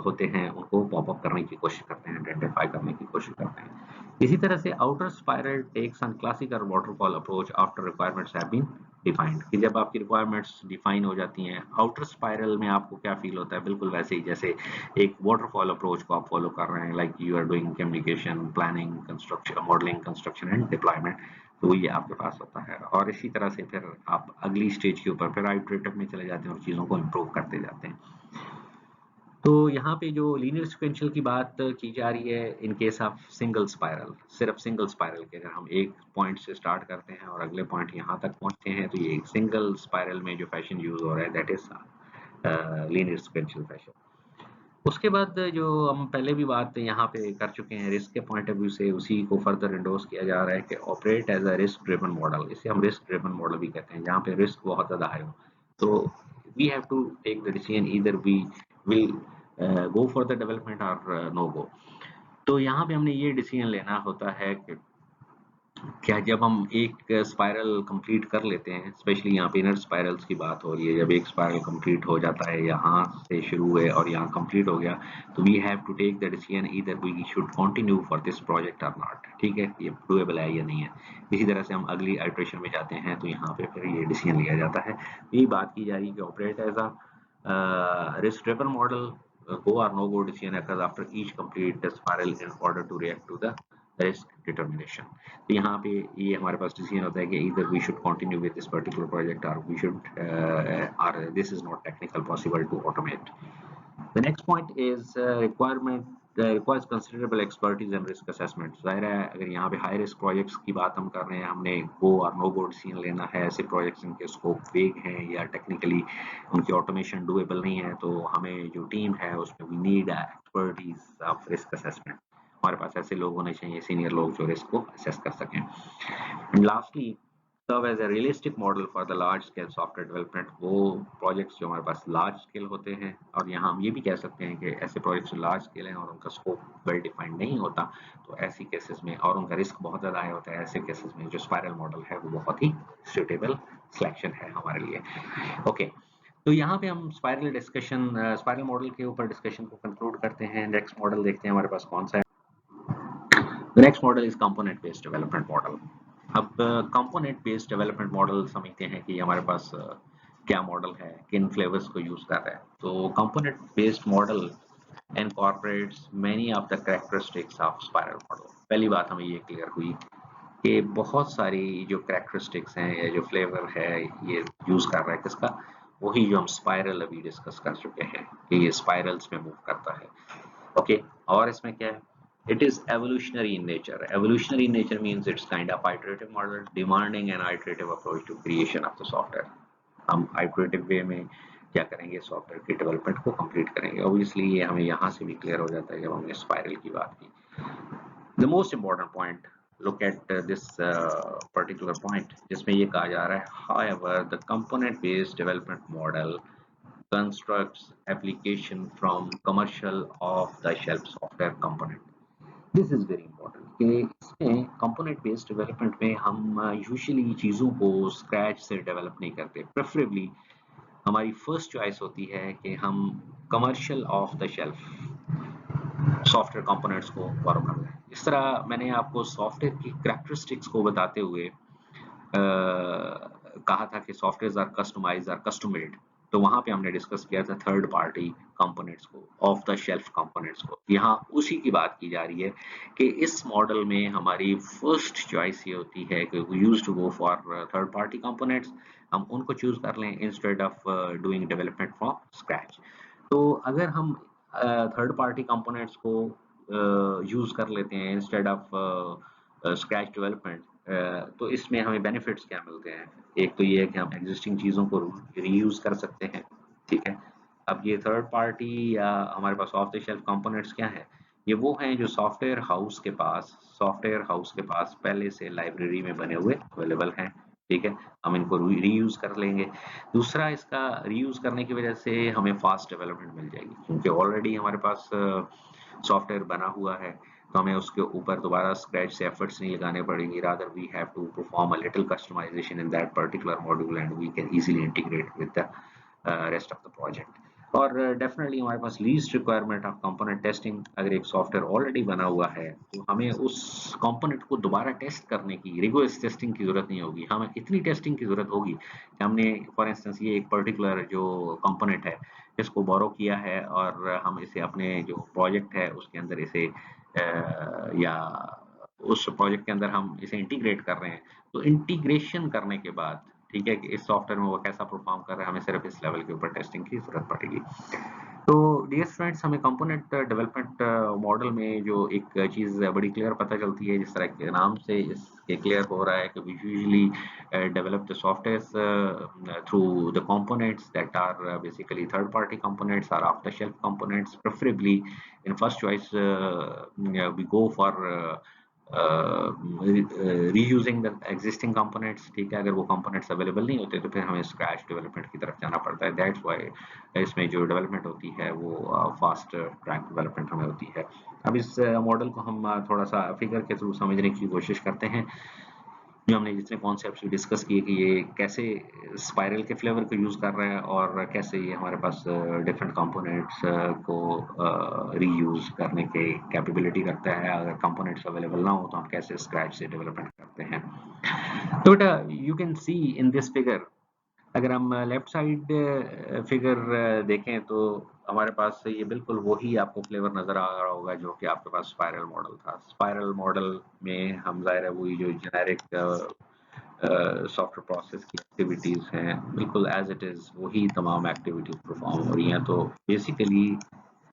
होते हैं उनको पॉप अप करने की कोशिश करते हैं, आइडेंटिफाई करने की कोशिश करते हैं। इसी तरह से outer spiral takes on classical waterfall approach after requirements have been defined, कि जब आपकी रिक्वायरमेंट्स डिफाइन हो जाती हैं आउटर स्पाइरल में आपको क्या फील होता है, बिल्कुल वैसे ही जैसे एक वाटरफॉल अप्रोच को आप फॉलो कर रहे हैं, like you are doing communication, planning, construction, modelling, construction and deployment, तो ये आपके पास होता है। और इसी तरह से फिर आप अगली स्टेज के ऊपर फिर आइटरेटिव में चले जाते हैं और चीज़ों को इम्प्रूव करते जाते हैं। तो यहाँ पे जो लीनियर सिक्वेंशियल की बात की जा रही है इन केस ऑफ सिंगल स्पाइरल, सिर्फ सिंगल स्पाइरल के अगर हम एक पॉइंट से स्टार्ट करते हैं और अगले पॉइंट यहाँ तक पहुँचते हैं, तो ये सिंगल स्पाइरल में जो फैशन यूज हो रहा है that is linear sequential fashion. उसके बाद जो हम पहले भी बात यहाँ पे कर चुके हैं रिस्क के पॉइंट ऑफ व्यू से, उसी को फर्दर इंडोर्स किया जा रहा है कि operate as a risk driven model, इसे हम रिस्क ड्रिवन मॉडल भी कहते हैं, जहाँ पे रिस्क बहुत ज़्यादा हाई हो, तो we have to take the decision either we will go for the development और नो गो। तो यहाँ पे हमने ये डिसीजन लेना होता है कि क्या जब हम एक स्पाइरल कंप्लीट कर लेते हैं, स्पेशली यहाँ पे इनर स्पाइरल्स की बात हो रही है, जब एक स्पाइरल कंप्लीट हो जाता है, यहाँ से शुरू हुए और यहाँ कंप्लीट हो गया, तो we have to take the decision either we should continue for this project और नॉट, ठीक है, ये डूएबल है या नहीं है। इसी तरह से हम अगली आइटरेशन में जाते हैं तो यहाँ पे फिर ये डिसीजन लिया जाता है। यही बात की जा रही है कि operate as a risk driven model, go or no go decision occurs after each complete spiral in order to react to the risk determination। तो यहाँ पे ये हमारे पास डिसीजन होता है कि either we should continue with this particular project or we should or this is not technical possible to automate। The next point is requirement requires considerable expertise and risk assessment। जाहिर है अगर यहाँ पे high risk projects की बात हम कर रहे हैं, हमने गो और नो गो डिसीजन लेना है, ऐसे प्रोजेक्ट्स इनके स्कोप वेग हैं या टेक्निकली उनकी ऑटोमेशन डूएबल नहीं है, तो हमें जो टीम है उसमें we need expertise of risk assessment. हमारे पास ऐसे लोग होने चाहिए, सीनियर लोग, जो रिस्क को असेस कर सकें। And lastly serve as a realistic model for the large scale software development, वो प्रोजेक्ट्स जो हमारे पास लार्ज स्केल होते हैं, और यहाँ हम ये भी कह सकते हैं कि ऐसे प्रोजेक्ट्स लार्ज स्केल हैं और उनका स्कोप वेल डिफाइंड नहीं होता, तो ऐसी केसेस में और उनका रिस्क बहुत ज़्यादा हाई होता है, ऐसे केसेस में जो स्पाइरल मॉडल है वो बहुत ही सुटेबल सिलेक्शन है हमारे लिए। ओके, तो यहाँ पे हम स्पाइरल मॉडल के ऊपर डिस्कशन को कंक्लूड करते हैं। नेक्स्ट मॉडल देखते हैं हमारे पास कौन सा है। The next model is component based development model। अब कंपोनेंट बेस्ड डेवलपमेंट मॉडल समझते हैं कि हमारे पास क्या मॉडल है, किन फ्लेवर्स को यूज कर रहा है। तो component based model incorporates many of the characteristics of spiral model. पहली बात हमें ये क्लियर हुई कि बहुत सारी जो कैरेक्टरिस्टिक्स हैं या जो फ्लेवर है ये यूज कर रहा है किसका, वही जो हम स्पाइरल अभी डिस्कस कर चुके हैं कि ये स्पाइरल्स में मूव करता है। ओके, और इसमें क्या है, it is evolutionary in nature। Evolutionary in nature means it's kind of iterative model demanding an iterative approach to creation of the software। हम iterative way में क्या करेंगे, सॉफ्टवेयर की डेवलपमेंट को कंप्लीट करेंगे। ऑब्वियसली ये हमें यहाँ से भी क्लियर हो जाता है जब हमने स्पाइरल की बात की। The most important point, look at this particular point जिसमें ये कहा जा रहा है, however the component based development model constructs application from commercial off the shelf software component। This is very important। कि इसमें कंपोनेंट बेस्ड डेवलपमेंट में हम यूजुअली चीज़ों को स्क्रैच से डेवलप नहीं करते। प्रेफरेबली हमारी फर्स्ट चॉइस होती है कि हम commercial of the shelf software components को बोरो कर लें। इस तरह मैंने आपको सॉफ्टवेयर की कैरेक्टरिस्टिक्स को बताते हुए कहा था कि software are customized or custom made, तो वहां पे हमने डिस्कस किया था थर्ड पार्टी कंपोनेंट्स को, ऑफ द शेल्फ कंपोनेंट्स को। यहाँ उसी की बात की जा रही है कि इस मॉडल में हमारी फर्स्ट चॉइस ये होती है कि we use to go for third party components, हम उनको चूज कर लें instead of doing development from scratch. तो अगर हम थर्ड पार्टी कंपोनेंट्स को यूज कर लेते हैं इंस्टेड ऑफ स्क्रैच डेवलपमेंट, तो इसमें हमें बेनिफिट्स क्या मिलते हैं? एक तो ये है कि हम एग्जिस्टिंग चीज़ों को रीयूज कर सकते हैं, ठीक है। अब ये थर्ड पार्टी या हमारे पास ऑफ द शेल्फ कंपोनेंट्स क्या है? ये वो हैं जो सॉफ्टवेयर हाउस के पास पहले से लाइब्रेरी में बने हुए अवेलेबल हैं, ठीक है। हम इनको रीयूज कर लेंगे। दूसरा, इसका रीयूज करने की वजह से हमें फास्ट डेवलपमेंट मिल जाएगी, क्योंकि ऑलरेडी हमारे पास सॉफ्टवेयर बना हुआ है, तो हमें उसके ऊपर दोबारा स्क्रैच से एफर्ट्स नहीं लगाने पड़ेंगे। Rather we have to perform a little customisation in that particular module and we can easily integrate with the rest of the project. और डेफिनेटली हमारे पास least requirement of component testing. अगर एक software already बना हुआ है तो हमें उस कंपोनेंट को दोबारा टेस्ट करने की, रिगोरस टेस्टिंग की जरूरत नहीं होगी। हमें इतनी टेस्टिंग की जरूरत होगी कि हमने फॉर इंस्टेंस ये एक पर्टिकुलर जो कंपोनेंट है इसको बोरो किया है और हम इसे अपने जो प्रोजेक्ट है उसके अंदर इसे या उस प्रोजेक्ट के अंदर हम इसे इंटीग्रेट कर रहे हैं, तो इंटीग्रेशन करने के बाद, ठीक है, कि इस सॉफ्टवेयर में वो कैसा परफॉर्म कर रहा है, हमें सिर्फ इस लेवल के ऊपर टेस्टिंग की जरूरत पड़ेगी। तो डियर फ्रेंड्स, हमें कंपोनेंट डेवलपमेंट मॉडल में जो एक चीज बड़ी क्लियर पता चलती है, जिस तरह के नाम से इसके क्लियर हो रहा है कि we usually develop the software through the components that are basically third party components or off the shelf components. Preferably in first choice we go for reusing the existing components, ठीक है। अगर वो components available नहीं होते तो फिर हमें scratch development की तरफ जाना पड़ता है। दैट्स वाई इसमें जो डेवलपमेंट होती है वो फास्ट ट्रैक डेवलपमेंट हमें होती है। अब इस मॉडल को हम थोड़ा सा फिगर के थ्रू समझने की कोशिश करते हैं। जो हमने जितने कॉन्सेप्ट्स डिस्कस किए कि ये कैसे स्पाइरल के फ्लेवर को यूज कर रहा है और कैसे ये हमारे पास डिफरेंट कंपोनेंट्स को रीयूज करने के कैपेबिलिटी रखता है। अगर कंपोनेंट्स अवेलेबल ना हो तो हम कैसे स्क्रैच से डेवलपमेंट करते हैं। तो बेटा, you can see in this figure, अगर हम लेफ्ट साइड फिगर देखें तो हमारे पास ये बिल्कुल वही आपको फ्लेवर नजर आ रहा होगा जो कि आपके पास स्पाइरल मॉडल था। स्पाइरल मॉडल में हम जाहिर है वही जो जेनेरिक सॉफ्टवेयर प्रोसेस की एक्टिविटीज हैं, बिल्कुल एज इट इज वही तमाम एक्टिविटीज परफॉर्म हो रही हैं। तो बेसिकली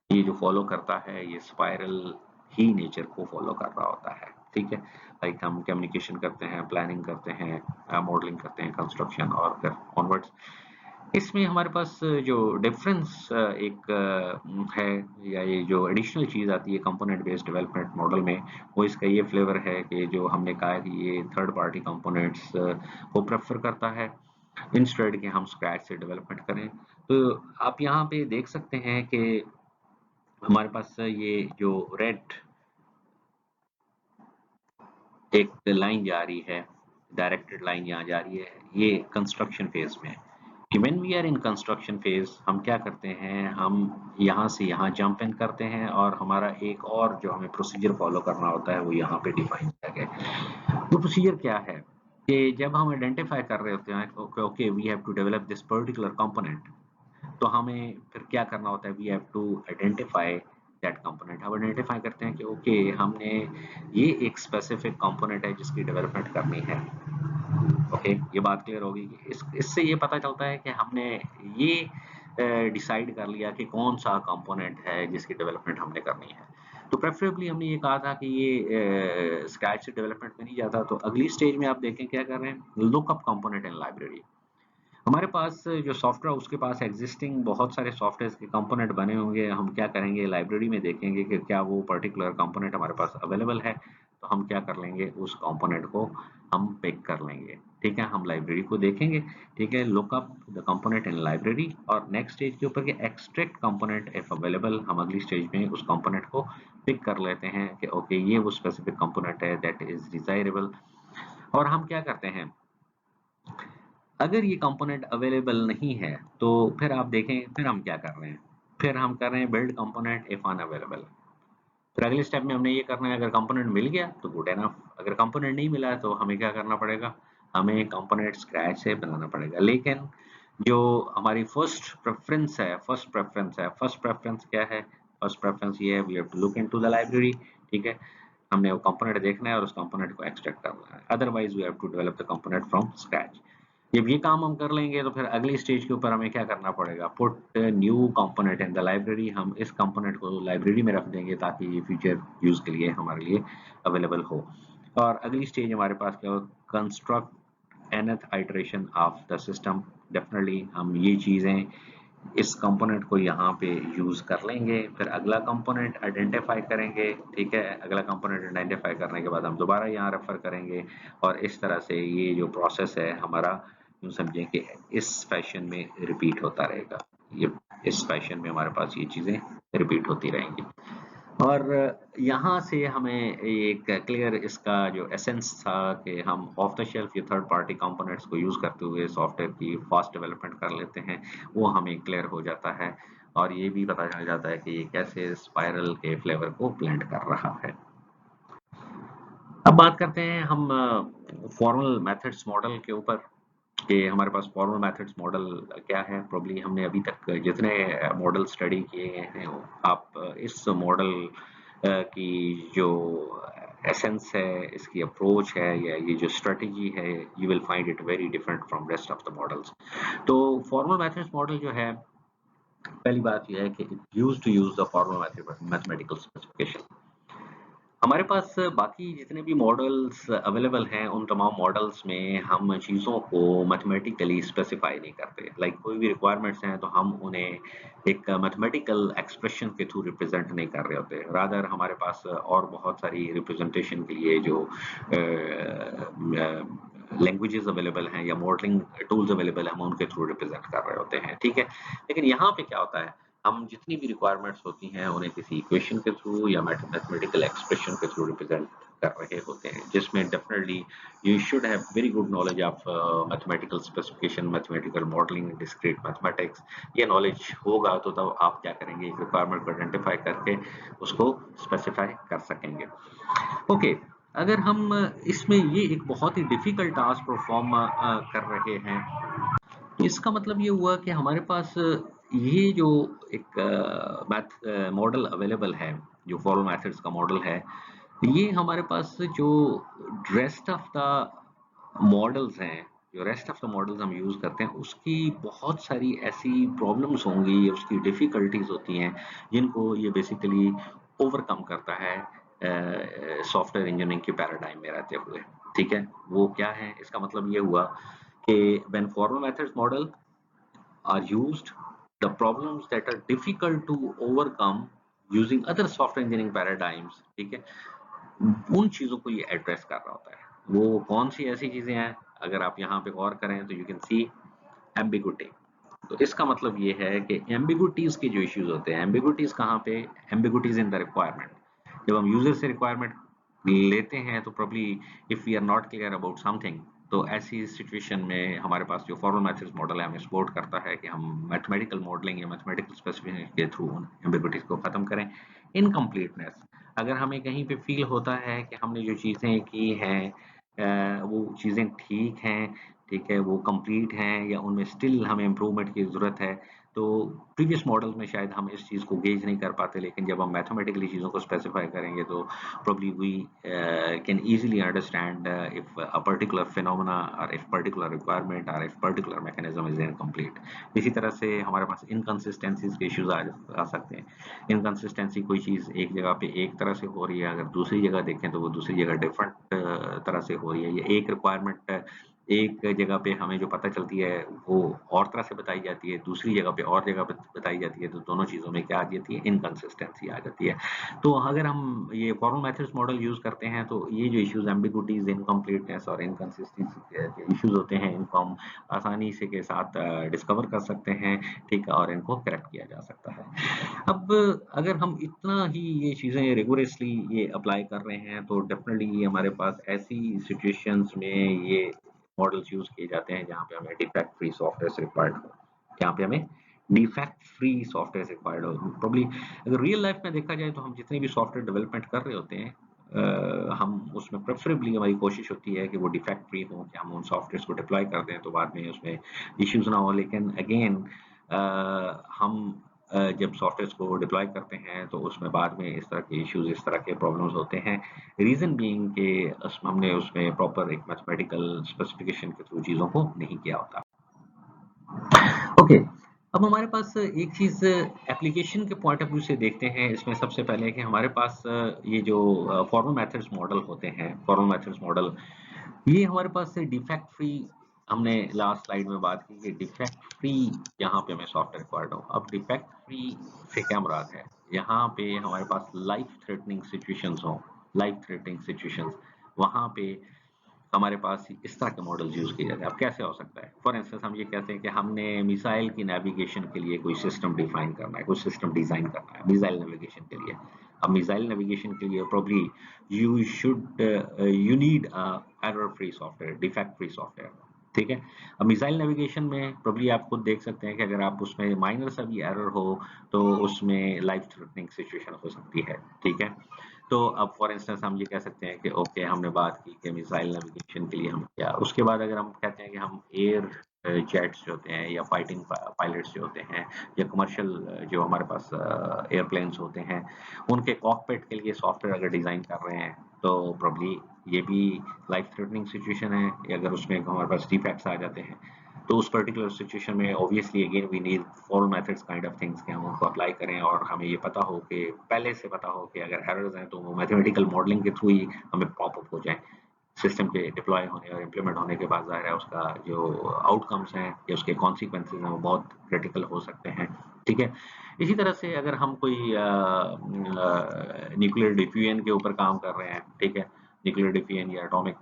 ये जो फॉलो करता है ये स्पाइरल ही नेचर को फॉलो कर रहा होता है, ठीक है। लाइक हम कम्युनिकेशन करते हैं, प्लानिंग करते हैं, मॉडलिंग करते हैं, कंस्ट्रक्शन और फिर ऑनवर्ड्स। इसमें हमारे पास जो डिफरेंस एक है या ये जो एडिशनल चीज आती है कंपोनेंट बेस्ड डेवलपमेंट मॉडल में, वो इसका ये फ्लेवर है कि जो हमने कहा है कि ये थर्ड पार्टी कंपोनेंट्स को प्रेफर करता है इंस्टेड के हम स्क्रैच से डेवलपमेंट करें। तो आप यहाँ पे देख सकते हैं कि हमारे पास ये जो रेड एक लाइन जा रही है, डायरेक्टेड लाइन यहाँ जा रही है, ये कंस्ट्रक्शन फेज में है। कि when we are in construction phase हम क्या करते हैं, हम यहाँ से यहाँ जंप इन करते हैं और हमारा एक और जो हमें प्रोसीजर फॉलो करना होता है वो यहाँ पे डिफाइन किया गया है। वो प्रोसीजर क्या है कि जब हम आइडेंटिफाई कर रहे होते हैं okay we have to develop this particular component, तो हमें फिर क्या करना होता है, we have to identify that component. हम आइडेंटिफाई करते हैं कि ओके हमने ये एक स्पेसिफिक कंपोनेंट है जिसकी डेवलपमेंट करनी है। ओके, ये बात क्लियर होगी कि इससे ये पता चलता है कि हमने ये डिसाइड कर लिया कि कौन सा कंपोनेंट है जिसकी डेवलपमेंट हमने करनी है। तो प्रेफरेबली हमने ये कहा था कि ये स्क्रैच से डेवलपमेंट में नहीं जाता। तो अगली स्टेज में आप देखें क्या कर रहे हैं, लुकअप कंपोनेंट इन लाइब्रेरी। हमारे पास जो सॉफ्टवेयर उसके पास एग्जिस्टिंग बहुत सारे सॉफ्टवेयर के कंपोनेंट बने होंगे। हम क्या करेंगे, लाइब्रेरी में देखेंगे कि क्या वो पर्टिकुलर कंपोनेंट हमारे पास अवेलेबल है, तो हम क्या कर लेंगे, उस कंपोनेंट को हम पिक कर लेंगे। ठीक है, हम लाइब्रेरी को देखेंगे, ठीक है, look up the component in library, और नेक्स्ट स्टेज के ऊपर के एक्सट्रैक्ट कंपोनेंट इफ अवेलेबल, हम अगली स्टेज में उस कंपोनेंट को पिक कर लेते हैं कि ओके ये वो स्पेसिफिक कंपोनेंट है दैट इज डिजायरेबल। और हम क्या करते हैं, अगर ये कंपोनेंट अवेलेबल नहीं है तो फिर आप देखें फिर हम क्या कर रहे हैं, फिर हम कर रहे हैं बिल्ड कंपोनेंट इफ अनअवेलेबल। फिर अगले स्टेप में हमने ये करना है, अगर कंपोनेंट मिल गया तो गुड एनफ, अगर कंपोनेंट नहीं मिला तो हमें क्या करना पड़ेगा, हमें कंपोनेंट स्क्रैच से बनाना पड़ेगा। लेकिन जो हमारी फर्स्ट प्रेफरेंस क्या है, फर्स्ट प्रेफरेंस ये है we have to look into the library, ठीक है, हमने वो कंपोनेंट देखना है और उस कंपोनेंट को एक्सट्रैक्ट करना है, otherwise we have to develop the component from scratch. जब ये काम हम कर लेंगे तो फिर अगली स्टेज के ऊपर हमें क्या करना पड़ेगा, put new component in the library, हम इस कंपोनेंट को लाइब्रेरी में रख देंगे ताकि ये फ्यूचर यूज के लिए हमारे लिए अवेलेबल हो। और अगली स्टेज हमारे पास क्या हो, construct nth iteration of the system. Definitely हम ये चीजें इस कंपोनेंट को यहाँ पे यूज कर लेंगे, फिर अगला कंपोनेंट आइडेंटिफाई करेंगे, ठीक है, अगला कंपोनेंट आइडेंटिफाई करने के बाद हम दोबारा यहाँ रेफर करेंगे, और इस तरह से ये जो प्रोसेस है हमारा, यूँ समझें कि इस फैशन में रिपीट होता रहेगा, ये इस फैशन में हमारे पास ये चीजें रिपीट होती रहेंगी। और यहाँ से हमें एक क्लियर इसका जो एसेंस था कि हम ऑफ द शेल्फ या थर्ड पार्टी कंपोनेंट्स को यूज करते हुए सॉफ्टवेयर की फास्ट डेवलपमेंट कर लेते हैं, वो हमें क्लियर हो जाता है, और ये भी पता चल जाता है कि ये कैसे स्पाइरल के फ्लेवर को ब्लेंड कर रहा है। अब बात करते हैं हम फॉर्मल मेथड्स मॉडल के ऊपर, कि हमारे पास फॉर्मल मेथड्स मॉडल क्या है। प्रॉब्ली हमने अभी तक जितने मॉडल स्टडी किए हैं, आप इस मॉडल की जो एसेंस है, इसकी अप्रोच है, या ये जो स्ट्रेटजी है, you will find it very different from rest of the models. तो फॉर्मल मेथड्स मॉडल जो है, पहली बात यह है कि it use to use the formal mathematical specification. हमारे पास बाकी जितने भी मॉडल्स अवेलेबल हैं, उन तमाम मॉडल्स में हम चीज़ों को मैथमेटिकली स्पेसिफाई नहीं करते। लाइक कोई भी रिक्वायरमेंट्स हैं तो हम उन्हें एक मैथमेटिकल एक्सप्रेशन के थ्रू रिप्रेजेंट नहीं कर रहे होते, रादर हमारे पास और बहुत सारी रिप्रेजेंटेशन के लिए जो लैंग्वेजेस अवेलेबल हैं या मॉडलिंग टूल्स अवेलेबल हैं, हम उनके थ्रू रिप्रेजेंट कर रहे होते हैं, ठीक है। लेकिन यहाँ पे क्या होता है, हम जितनी भी रिक्वायरमेंट्स होती हैं उन्हें किसी इक्वेशन के थ्रू या मैथमेटिकल एक्सप्रेशन के थ्रू रिप्रेजेंट कर रहे होते हैं, जिसमें definitely you should have very good knowledge of mathematical specification, mathematical modelling, discrete mathematics. ये नॉलेज होगा तो तब आप क्या करेंगे, एक रिक्वायरमेंट को आइडेंटिफाई करके उसको स्पेसिफाई कर सकेंगे। ओके, अगर हम इसमें ये एक बहुत ही डिफिकल्ट टास्क परफॉर्म कर रहे हैं, तो इसका मतलब ये हुआ कि हमारे पास ये जो एक मैथ मॉडल अवेलेबल है, जो फॉर्मल मेथड्स का मॉडल है, ये हमारे पास जो रेस्ट ऑफ द मॉडल्स हैं, जो रेस्ट ऑफ द मॉडल्स हम यूज करते हैं, उसकी बहुत सारी ऐसी प्रॉब्लम्स होंगी, उसकी डिफिकल्टीज होती हैं, जिनको ये बेसिकली ओवरकम करता है सॉफ्टवेयर इंजीनियरिंग के पैराडाइम में रहते हुए, ठीक है। वो क्या है, इसका मतलब ये हुआ कि when formal methods model are used, the problems that are difficult to overcome using other software engineering paradigms, ठीक है, उन चीजों को ये एड्रेस कर रहा होता है। वो कौन सी ऐसी चीजें हैं, अगर आप यहाँ पे गौर करें तो यू कैन सी एम्बिगुइटी। तो इसका मतलब ये है कि एम्बिगुइटीज के जो इश्यूज होते हैं, एम्बिगुइटीज कहाँ पे, एम्बिगुइटीज इन द रिक्वायरमेंट। जब हम यूजर से रिक्वायरमेंट लेते हैं तो probably if we are not clear about something, तो ऐसी सिचुएशन में हमारे पास जो फॉर्मल मेथड्स मॉडल है हमें सपोर्ट करता है कि हम मैथमेटिकल मॉडलिंग या मैथमेटिकल स्पेसिफिकेशन के थ्रू उन एम्बिगुइटीज को खत्म करें। इनकम्प्लीटनेस, अगर हमें कहीं पे फील होता है कि हमने जो चीजें की हैं वो चीजें ठीक हैं, ठीक है, वो कंप्लीट हैं, या उनमें स्टिल हमें इम्प्रूवमेंट की ज़रूरत है, तो प्रीवियस मॉडल्स में शायद हम इस चीज़ को गेज नहीं कर पाते, लेकिन जब हम मैथमेटिकली चीज़ों को स्पेसिफाई करेंगे तो probably we can easily understand if a particular phenomena or if particular requirement or if particular mechanism is incomplete. इसी तरह से हमारे पास inconsistencies के issues आ सकते हैं। Inconsistency कोई चीज़ एक जगह पे एक तरह से हो रही है, अगर दूसरी जगह देखें तो वो दूसरी जगह डिफरेंट तरह से हो रही है, या एक रिक्वायरमेंट एक जगह पे हमें जो पता चलती है वो और तरह से बताई जाती है, दूसरी जगह पे और जगह पे बताई जाती है, तो दोनों चीज़ों में क्या आ जाती है, इनकंसिस्टेंसी आ जाती है। तो अगर हम ये फॉर्मल मेथड्स मॉडल यूज़ करते हैं तो ये जो इश्यूज़ एम्बिगुइटीज़, इनकम्प्लीटनेस और इनकंसिस्टेंसी के इश्यूज़ होते हैं, इनको हम आसानी से के साथ डिस्कवर कर सकते हैं, ठीक है, और इनको करेक्ट किया जा सकता है। अब अगर हम इतना ही ये चीज़ें रिगोरसली ये अप्लाई कर रहे हैं तो डेफिनेटली हमारे पास ऐसी सिचुएशंस में ये मॉडल्स यूज़ किए जाते हैं जहाँ पे हमें डिफेक्ट फ्री सॉफ्टवेयर रिक्वायर्ड हो, जहाँ पे हमें डिफेक्ट फ्री सॉफ्टवेयर रिक्वायर्ड हो। प्रोबब्ली अगर रियल लाइफ में देखा जाए तो हम जितनी भी सॉफ्टवेयर डेवलपमेंट कर रहे होते हैं, हम उसमें प्रेफरेबली हमारी कोशिश होती है कि वो डिफेक्ट फ्री हो, कि हम उन सॉफ्टवेयर को डिप्लॉय कर दें तो बाद में उसमें इश्यूज ना हो। लेकिन अगेन हम जब सॉफ्टवेयर को डिप्लॉय करते हैं तो उसमें बाद में इस तरह के इश्यूज, इस तरह के प्रॉब्लम्स होते हैं। रीजन बीइंग कि हमने उसमें प्रॉपर एक मैथमेटिकल स्पेसिफिकेशन के थ्रू चीजों को नहीं किया होता। ओके, अब हमारे पास एक चीज एप्लीकेशन के पॉइंट ऑफ व्यू से देखते हैं। इसमें सबसे पहले कि हमारे पास ये जो फॉर्मल मेथड्स मॉडल होते हैं, फॉर्मल मेथड्स मॉडल, ये हमारे पास डिफेक्ट फ्री, हमने लास्ट स्लाइड में बात की कि डिफेक्ट फ्री यहाँ पे हमें सॉफ्टवेयर रिक्वायर्ड हो। अब डिफेक्ट फ्री से क्या मुराद है, यहाँ पे हमारे पास लाइफ थ्रेटनिंग सिचुएशंस हो, लाइफ थ्रेटनिंग सिचुएशंस, वहां पे हमारे पास इस तरह के मॉडल्स यूज किए जाते हैं। अब कैसे हो सकता है, फॉर इंस्टेंस हम ये कहते हैं कि हमने मिसाइल की नेविगेशन के लिए कोई सिस्टम डिफाइन करना है, कोई सिस्टम डिजाइन करना है मिसाइल नेविगेशन के लिए। अब मिसाइल नेविगेशन के लिए probably you need error free software, defect free software, ठीक है। अब मिसाइल नेविगेशन में प्रोबब्ली आप खुद देख सकते हैं कि अगर आप उसमें माइनर सा भी एरर हो तो उसमें लाइफ थ्रेटनिंग सिचुएशन हो सकती है, ठीक है। तो अब फॉर इंस्टेंस हम ये कह सकते हैं कि ओके, हमने बात की कि मिसाइल नेविगेशन के लिए हम क्या, उसके बाद अगर हम कहते हैं कि हम एयर जेट्स जो होते हैं या फाइटिंग पायलट्स जो होते हैं या कमर्शियल जो हमारे पास एयरप्लेन्स होते हैं, उनके कॉकपिट के लिए सॉफ्टवेयर अगर डिजाइन कर रहे हैं तो प्रॉब्ली ये भी लाइफ थ्रेटनिंग सिचुएशन है। अगर उसमें हमारे पास डिफेक्ट्स आ जाते हैं तो उस पर्टिकुलर सिचुएशन में obviously again we need formal methods kind of things कि हम उनको अप्लाई करें और हमें ये पता हो कि पहले से पता हो कि अगर एरर्स हैं तो वो मैथमेटिकल मॉडलिंग के थ्रू ही हमें पॉप अप हो जाए। सिस्टम के डिप्लॉय होने और इम्प्लीमेंट होने के बाद जाहिर है उसका जो आउटकम्स हैं या उसके कॉन्सिक्वेंसेज हैं वो बहुत क्रिटिकल हो सकते हैं, ठीक है। इसी तरह से अगर हम कोई न्यूक्लियर डिफ्यूजन के ऊपर काम कर रहे हैं, ठीक है, न्यूक्लियर डिफ्यूजन या एटॉमिक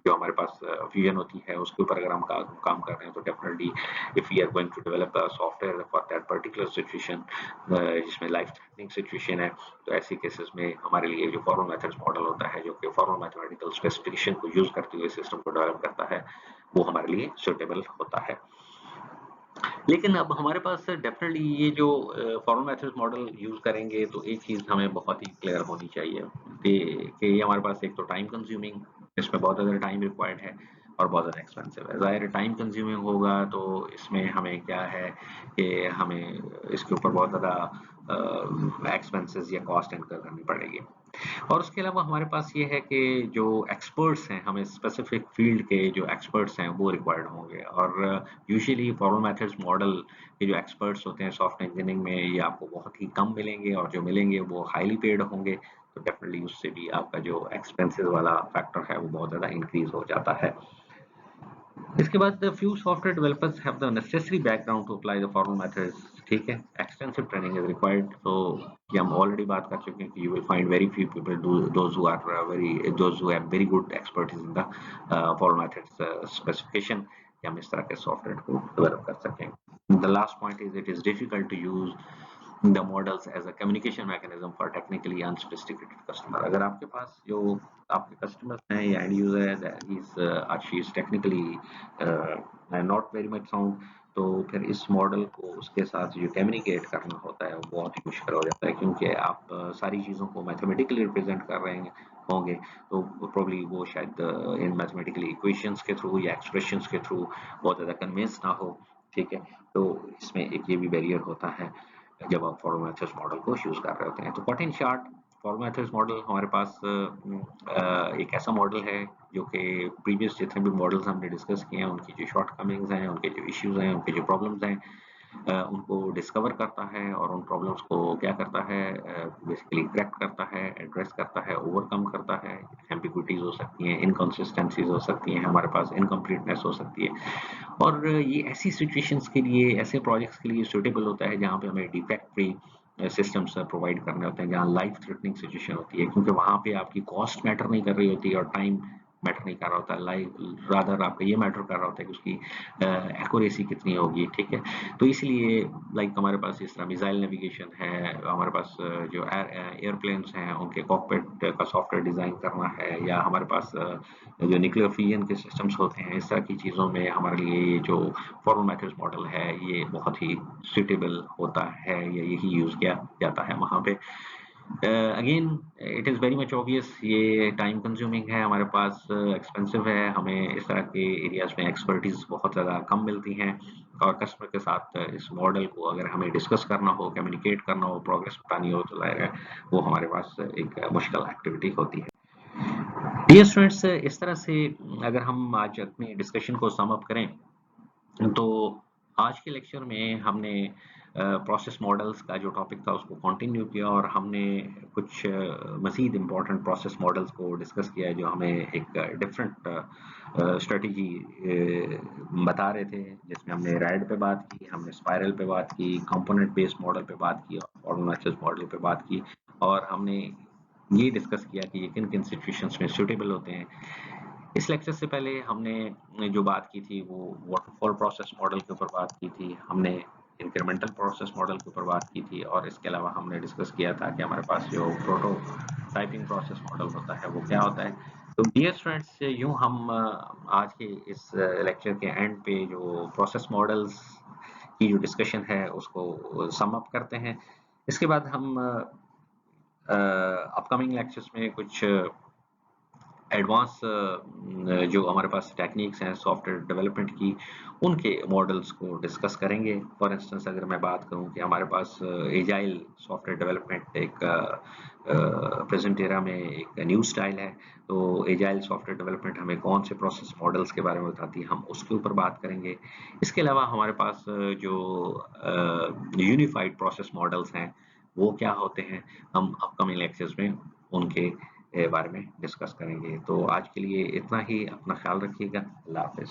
जो हमारे पास फ्यूजन होती है उसके ऊपर अगर हम काम कर रहे हैं तो definitely if we are going to develop a software for that particular situation जिसमें लाइफ थ्रेटनिंग सिचुएशन है, तो ऐसे केसेस में हमारे लिए जो फॉर्मल मेथड्स मॉडल होता है जो कि फॉर्मल मैथमेटिकल स्पेसिफिकेशन को यूज करते हुए सिस्टम को डेवलप करता है, वो हमारे लिए सुटेबल होता है। लेकिन अब हमारे पास डेफिनेटली ये जो फॉर्मल मेथड्स मॉडल यूज करेंगे तो एक चीज हमें बहुत ही क्लियर होनी चाहिए कि ये हमारे पास एक तो टाइम कंज्यूमिंग, इसमें बहुत ज़्यादा टाइम रिक्वायर्ड है और बहुत ज़्यादा एक्सपेंसिव है। ज़ाहिर टाइम कंज्यूमिंग होगा तो इसमें हमें क्या है कि हमें इसके ऊपर बहुत ज़्यादा एक्सपेंसेस या कॉस्ट इनकर करनी पड़ेगी। और उसके अलावा हमारे पास ये है कि जो एक्सपर्ट्स हैं, हमें स्पेसिफिक फील्ड के जो एक्सपर्ट्स हैं वो रिक्वायर्ड होंगे। और यूजुअली फॉर्मल मेथड्स मॉडल के जो एक्सपर्ट्स होते हैं सॉफ्टवेयर इंजीनियरिंग में, ये आपको बहुत ही कम मिलेंगे और जो मिलेंगे वो हाईली पेड होंगे। तो डेफिनेटली उससे भी आपका जो एक्सपेंसेस वाला फैक्टर है वो बहुत ज़्यादा इंक्रीज हो जाता है। इसके बाद few software developers have the necessary background to apply the formal methods, ठीक है। extensive training is required, so ये हम ऑलरेडी बात कर चुके हैं कि you will find very few people do those who are those who have very good expertise in the formal methods specification कि हम इस तरह के सॉफ्टवेयर को डेवलप कर सकें। The last point is it is difficult to use the models as a communication mechanism for technically unsophisticated customer। अगर आपके पास जो आपके कस्टमर्स हैं या एंड यूजर है that is she is technically not very much sound, तो फिर इस मॉडल को उसके साथ जो कम्युनिकेट करना होता है वो बहुत ही मुश्किल हो जाता है, क्योंकि आप सारी चीज़ों को मैथमेटिकली रिप्रेजेंट कर रहे होंगे तो प्रोबब्ली वो शायद इन मैथमेटिकल इक्वेशंस के थ्रू या एक्सप्रेशंस के थ्रू बहुत ज़्यादा कन्विंस ना हो, ठीक है। तो इसमें एक ये भी बैरियर होता है जब आप फॉर्मल मेथड्स मॉडल को यूज कर रहे होते हैं। तो cut in short, formal methods model हमारे पास एक ऐसा मॉडल है जो कि प्रीवियस जितने भी मॉडल्स हमने डिस्कस किए हैं उनकी जो शॉर्टकमिंग्स हैं, उनके जो इश्यूज हैं, उनके जो प्रॉब्लम्स हैं, उनको डिस्कवर करता है और उन प्रॉब्लम्स को क्या करता है, बेसिकली क्रैक करता है, एड्रेस करता है, ओवरकम करता है। एम्बिग्विटीज हो सकती हैं, इनकंसिस्टेंसीज हो सकती हैं, हमारे पास इनकम्प्लीटनेस हो सकती है। और ये ऐसी सिचुएशंस के लिए, ऐसे प्रोजेक्ट्स के लिए सूटेबल होता है जहाँ पे हमें डिफेक्ट फ्री सिस्टम्स प्रोवाइड करने होते हैं, जहाँ लाइफ थ्रेटनिंग सिचुएशन होती है, क्योंकि वहाँ पे आपकी कॉस्ट मैटर नहीं कर रही होती और टाइम मैटर नहीं कर रहा होता, लाइफ रादर आपका ये मैटर कर रहा होता है कि उसकी एक्यूरेसी कितनी होगी, ठीक है। तो इसलिए लाइक हमारे पास इस तरह मिसाइल नेविगेशन है, हमारे पास जो एयरप्लेन्स हैं उनके कॉकपिट का सॉफ्टवेयर डिजाइन करना है, या हमारे पास जो न्यूक्लियर फ्यूजन के सिस्टम्स होते हैं, इस तरह की चीज़ों में हमारे लिए ये जो फॉर्मल मैथड्स मॉडल है ये बहुत ही सुटेबल होता है, या यही यूज़ किया जाता है वहाँ पे। Again it is very much obvious, ये टाइम कंज्यूमिंग है, हमारे पास एक्सपेंसिव है, हमें इस तरह के एरियाज में एक्सपर्टीज बहुत ज़्यादा कम मिलती हैं, और कस्टमर के साथ इस मॉडल को अगर हमें डिस्कस करना हो, कम्युनिकेट करना हो, प्रोग्रेस बतानी हो, तो जाहिर है वो हमारे पास एक मुश्किल एक्टिविटी होती है। डियर स्टूडेंट्स, इस तरह से अगर हम आज अपनी डिस्कशन को सम अप करें, तो आज के लेक्चर में हमने प्रोसेस मॉडल्स का जो टॉपिक था उसको कंटिन्यू किया, और हमने कुछ मज़ीद इम्पोर्टेंट प्रोसेस मॉडल्स को डिस्कस किया जो हमें एक डिफरेंट स्ट्रेटजी बता रहे थे, जिसमें हमने रैड पे बात की, हमने स्पाइरल पे बात की, कंपोनेंट बेस्ड मॉडल पे बात की, और फॉर्मल मॉडल पे बात की, और हमने ये डिस्कस किया कि ये किन किन सिचुएशंस में सूटेबल होते हैं। इस लेक्चर से पहले हमने जो बात की थी वो वाटरफॉल प्रोसेस मॉडल के ऊपर बात की थी, हमने इंक्रीमेंटल प्रोसेस मॉडल के ऊपर बात की थी, और इसके अलावा हमने डिस्कस किया था कि हमारे पास जो प्रोटोटाइपिंग प्रोसेस मॉडल होता है वो क्या होता है। तो डियर स्टूडेंट्स, यूं हम आज के इस लेक्चर के एंड पे जो प्रोसेस मॉडल्स की जो डिस्कशन है उसको सम अप करते हैं। इसके बाद हम अपकमिंग लेक्चर्स में कुछ एडवांस जो हमारे पास टेक्निक्स हैं सॉफ्टवेयर डेवलपमेंट की, उनके मॉडल्स को डिस्कस करेंगे। फॉर इंस्टेंस अगर मैं बात करूं कि हमारे पास एजाइल सॉफ्टवेयर डेवलपमेंट एक प्रेजेंट एरा में एक न्यू स्टाइल है, तो एजाइल सॉफ्टवेयर डेवलपमेंट हमें कौन से प्रोसेस मॉडल्स के बारे में बताती है, हम उसके ऊपर बात करेंगे। इसके अलावा हमारे पास जो यूनिफाइड प्रोसेस मॉडल्स हैं वो क्या होते हैं, हम अपकमिंग लेक्चर्स में उनके बारे में डिस्कस करेंगे। तो आज के लिए इतना ही, अपना ख्याल रखिएगा, अल्लाह हाफिज।